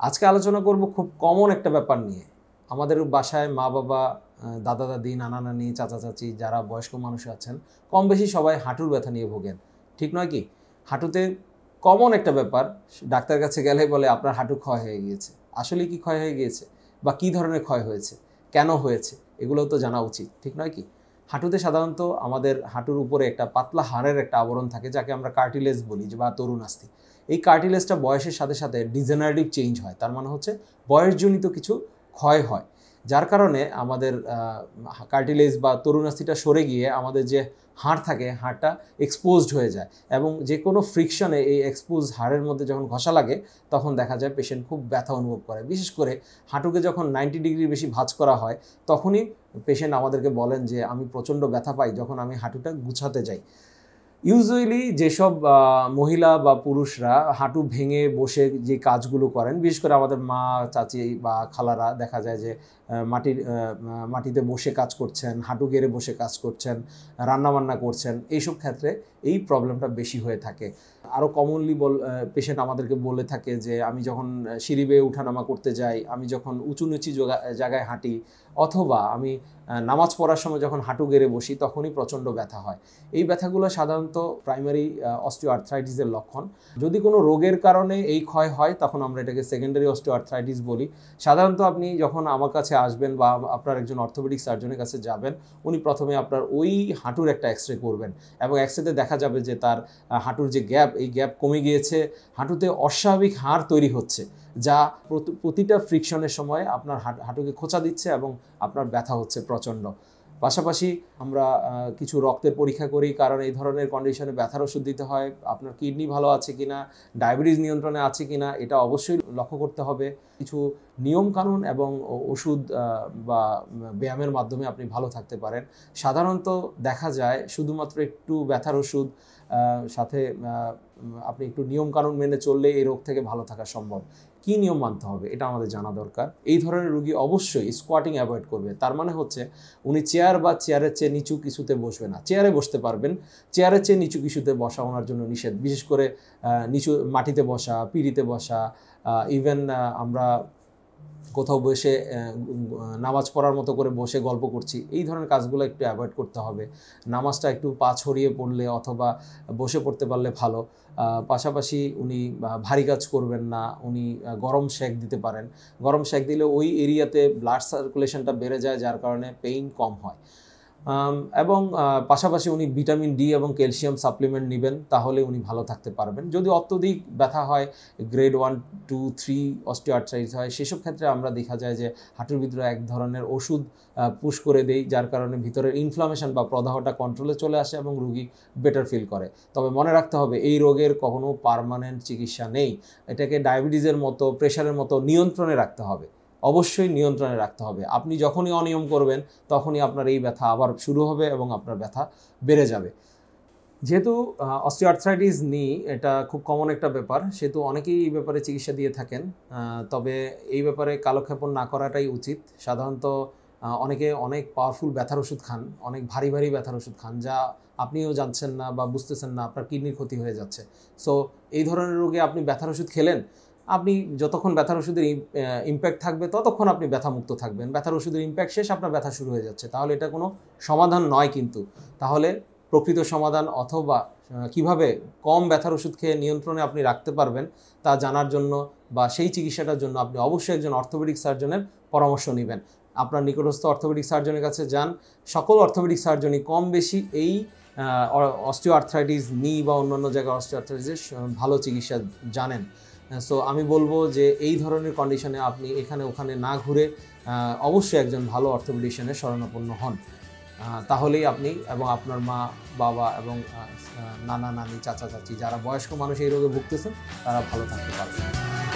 আজকে আলোচনা করব খুব কমন একটা ব্যাপার নিয়ে। আমাদের বাসায় মা বাবা, দাদা দাদি, নানা নানি, চাচা চাচি যারা বয়স্ক মানুষ আছেন, কম বেশি সবাই হাঁটুর ব্যথা নিয়ে ভোগেন, ঠিক নয় কি? হাঁটুতে কমন একটা ব্যাপার, ডাক্তার কাছে গেলে বলে আপনার হাঁটু ক্ষয় হয়ে গিয়েছে। আসলে কি ক্ষয় হয়ে গিয়েছে বা কী ধরনের ক্ষয় হয়েছে, কেন হয়েছে, এগুলো তো জানা উচিত, ঠিক নয় কি? হাঁটুতে সাধারণত আমাদের হাঁটুর উপরে একটা পাতলা হাড়ের একটা আবরণ থাকে, যাকে আমরা কার্টিলেজ বলি বা তরুণাস্থি। এই কার্টিলেজটা বয়সের সাথে সাথে ডিজেনারেটিভ চেঞ্জ হয়, তার মানে হচ্ছে বয়সজনিত কিছু ক্ষয় হয়, যার কারণে আমাদের কার্টিলেজ বা তরুণাস্থিটা সরে গিয়ে আমাদের যে হাড় থাকে, হাড়টা এক্সপোজড হয়ে যায় এবং যে কোনো ফ্রিকশনে এই এক্সপোজ হাড়ের মধ্যে যখন ঘষা লাগে তখন দেখা যায় পেশেন্ট খুব ব্যথা অনুভব করে। বিশেষ করে হাঁটুকে যখন 90 ডিগ্রির বেশি ভাঁজ করা হয় তখনই পেশেন্ট আমাদেরকে বলেন যে আমি প্রচণ্ড ব্যথা পাই যখন আমি হাঁটুটা গুছাতে যাই। ইউজুয়ালি যেসব মহিলা বা পুরুষরা হাঁটু ভেঙে বসে যে কাজগুলো করেন, বিশেষ করে আমাদের মা, চাচি বা খালারা দেখা যায় যে মাটিতে বসে কাজ করছেন, হাঁটু গেড়ে বসে কাজ করছেন, রান্নাবান্না করছেন, এইসব ক্ষেত্রে এই প্রবলেমটা বেশি হয়ে থাকে। আরও কমনলি পেশেন্ট আমাদেরকে বলে থাকে যে আমি যখন সিঁড়ি বেয়ে উঠানামা করতে যাই, আমি যখন উঁচু নিচু জায়গায় হাঁটি, অথবা আমি নামাজ পড়ার সময় যখন হাঁটু গেড়ে বসি তখনই প্রচণ্ড ব্যথা হয়। এই ব্যথাগুলো সাধারণত প্রাইমারি অস্টিওআর্থ্রাইটিসের লক্ষণ। যদি কোনো রোগের কারণে এই ক্ষয় হয় তখন আমরা এটাকে সেকেন্ডারি অস্টিওআর্থ্রাইটিস বলি। সাধারণত আপনি যখন আমার কাছে আসবেন বা আপনার একজন অর্থোপেডিক সার্জনের কাছে যাবেন, উনি প্রথমে আপনার ওই হাঁটুর একটা এক্সরে করবেন এবং এক্সরেতে দেখা যাবে যে তার হাঁটুর যে গ্যাপ, এই গ্যাপ কমে গিয়েছে, হাঁটুতে অস্বাভাবিক হাড় তৈরি হচ্ছে, যা প্রতিটা ফ্রিকশনের সময় আপনার হাঁটুকে খোঁচা দিচ্ছে এবং আপনার ব্যথা হচ্ছে প্রচণ্ড। পাশাপাশি আমরা কিছু রক্তের পরীক্ষা করি, কারণ এই ধরনের কন্ডিশনে ব্যথার ওষুধ দিতে হয়। আপনার কিডনি ভালো আছে কিনা, ডায়াবেটিস নিয়ন্ত্রণে আছে কিনা, এটা অবশ্যই লক্ষ্য করতে হবে। কিছু নিয়মকানুন এবং ওষুধ বা ব্যায়ামের মাধ্যমে আপনি ভালো থাকতে পারেন। সাধারণত দেখা যায় শুধুমাত্র একটু ব্যথার ওষুধ সাথে আপনি একটু নিয়মকানুন মেনে চললে এই রোগ থেকে ভালো থাকা সম্ভব। কী নিয়ম মানতে হবে এটা আমাদের জানা দরকার। এই ধরনের রোগী অবশ্যই স্কোয়াটিং অ্যাভয়েড করবে। তার মানে হচ্ছে উনি চেয়ার বা চেয়ারের চেয়ে নিচু কিছুতে বসবে না। চেয়ারে বসতে পারবেন, চেয়ারের চেয়ে নিচু কিছুতে বসা ওনার জন্য নিষেধ। বিশেষ করে নিচু মাটিতে বসা, পিঁড়িতে বসা, ইভেন আমরা কোথাও বসে নামাজ পড়ার মতো করে বসে গল্প করছি, এই ধরনের কাজগুলো একটু অ্যাভয়েড করতে হবে। নামাজটা একটু পা ছড়িয়ে পড়লে অথবা বসে পড়তে পারলে ভালো। পাশাপাশি উনি ভারী কাজ করবেন না, উনি গরম সেঁক দিতে পারেন। গরম সেঁক দিলে ওই এরিয়াতে ব্লাড সার্কুলেশনটা বেড়ে যায়, যার কারণে পেইন কম হয়। এবং পাশাপাশি উনি ভিটামিন ডি এবং ক্যালসিয়াম সাপ্লিমেন্ট নেবেন, তাহলে উনি ভালো থাকতে পারবেন। যদি অত্যধিক ব্যথা হয়, গ্রেড 1, 2, 3 অস্টিওআর্থ্রাইটিস হয়, সেসব ক্ষেত্রে আমরা দেখা যায় যে হাঁটুর ভিতরে এক ধরনের ওষুধ পুশ করে দেই, যার কারণে ভিতরের ইনফ্লামেশন বা প্রদাহটা কন্ট্রোলে চলে আসে এবং রোগী বেটার ফিল করে। তবে মনে রাখতে হবে এই রোগের কোনো পার্মানেন্ট চিকিৎসা নেই। এটাকে ডায়াবেটিসের মতো, প্রেশারের মতো নিয়ন্ত্রণে রাখতে হবে। অবশ্যই নিয়ন্ত্রণে রাখতে হবে। আপনি যখনই অনিয়ম করবেন তখনই আপনার এই ব্যথা আবার শুরু হবে এবং আপনার ব্যথা বেড়ে যাবে। যেহেতু অস্টিওআর্থ্রাইটিস নি এটা খুব কমন একটা ব্যাপার, সেহেতু অনেকেই এই ব্যাপারে চিকিৎসা দিয়ে থাকেন। তবে এই ব্যাপারে কালক্ষেপণ না করাটাই উচিত। সাধারণত অনেকে অনেক পাওয়ারফুল ব্যথার ওষুধ খান, অনেক ভারী ভারী ব্যথার ওষুধ খান, যা আপনিও জানছেন না বা বুঝতেছেন না, আপনার কিডনির ক্ষতি হয়ে যাচ্ছে। সো এই ধরনের রোগে আপনি ব্যথার ওষুধ খেলেন, আপনি যতক্ষণ ব্যথার ওষুধের ইম্প্যাক্ট থাকবে ততক্ষণ আপনি ব্যথামুক্ত থাকবেন। ব্যথার ওষুধের ইম্প্যাক্ট শেষ, আপনার ব্যথা শুরু হয়ে যাচ্ছে, তাহলে এটা কোনো সমাধান নয়। কিন্তু তাহলে প্রকৃত সমাধান অথবা কিভাবে কম ব্যথার ওষুধ খেয়ে নিয়ন্ত্রণে আপনি রাখতে পারবেন তা জানার জন্য বা সেই চিকিৎসাটার জন্য আপনি অবশ্যই একজন অর্থোপেডিক সার্জনের পরামর্শ নেবেন। আপনার নিকটস্থ অর্থোপেডিক সার্জনের কাছে যান। সকল অর্থোপেডিক সার্জনই কম বেশি এই অস্টিওআর্থ্রাইটিস নি বা অন্যান্য জায়গায় অস্টিওআর্থ্রাইটিসের ভালো চিকিৎসা জানেন। সো আমি বলবো যে এই ধরনের কন্ডিশনে আপনি এখানে ওখানে না ঘুরে অবশ্যই একজন ভালো অর্থোপেডিশিয়ানের শরণাপন্ন হন। তাহলেই আপনি এবং আপনার মা, বাবা এবং নানা নানি, চাচা চাচি যারা বয়স্ক মানুষ এই রোগে ভুগতেছেন তারা ভালো থাকতে পারবেন।